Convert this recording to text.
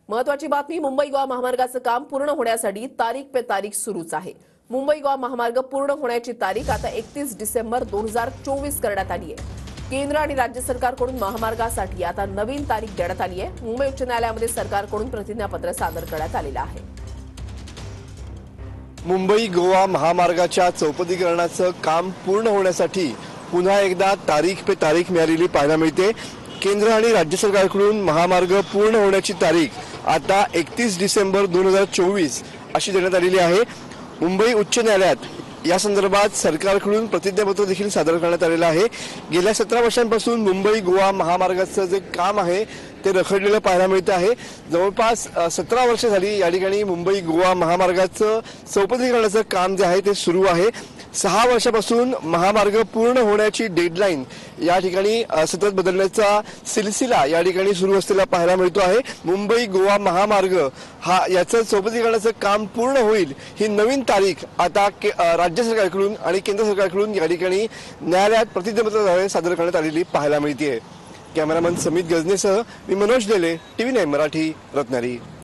महत्वाची बातमी, मुंबई गोवा महामार्गाचं काम पूर्ण होण्यासाठी तारीख पे तारीख सुरूच आहे। मुंबई गोवा महामार्ग पूर्ण होण्याची तारीख आता 31 डिसेंबर 2024 करण्यात आली आहे। केंद्र आणि राज्य सरकारकडून महामार्गासाठी आता नवीन तारीख देण्यात आली आहे। मुंबई उच्च न्यायालयामध्ये सरकारकडून प्रतिज्ञापत्र सादर करण्यात आलेलं आहे। मुंबई गोवा महामार्गाच्या चौपदरीकरणाचं काम पूर्ण होण्यासाठी पुन्हा एकदा तारीख पे तारीख मिळालेली पाहायला मिळते। केंद्र आणि राज्य सरकारकडून महामार्ग पूर्ण होण्याची तारीख आता 31 डिसेंबर 2024 अशी देण्यात आलेली आहे। मुंबई उच्च न्यायालयात या संदर्भात सरकारकडून प्रतिज्ञापत्र देखील सादर करण्यात आलेलं आहे। गेल्या 17 वर्षांपासून मुंबई गोवा महामार्गाचं जे काम आहे ते रखडलेलं पाहायला मिळतं आहे। जवळपास 17 वर्ष झाली या ठिकाणी मुंबई गोवा महामार्गाचं चौपदरीकरणाचं काम जे आहे ते सुरू आहे। 6 वर्षापासून महामार्ग पूर्ण होण्याची डेडलाईन या ठिकाणी सतत बदलण्याचा सिलसिला या ठिकाणी सुरू असलेला पाहायला मिळतो आहे। मुंबई गोवा महामार्ग हा याचं चौपदरीकरणाचं काम पूर्ण होईल ही नवीन तारीख आता राज्य सरकारकडून आणि केंद्र सरकारकडून या ठिकाणी न्यायालयात प्रतिज्ञापत्राद्वारे सादर करण्यात आलेली पाहायला मिळते। कॅमेरामन समित गजनेसह मी मनोज डेले, TV9 मराठी, रत्नागिरी।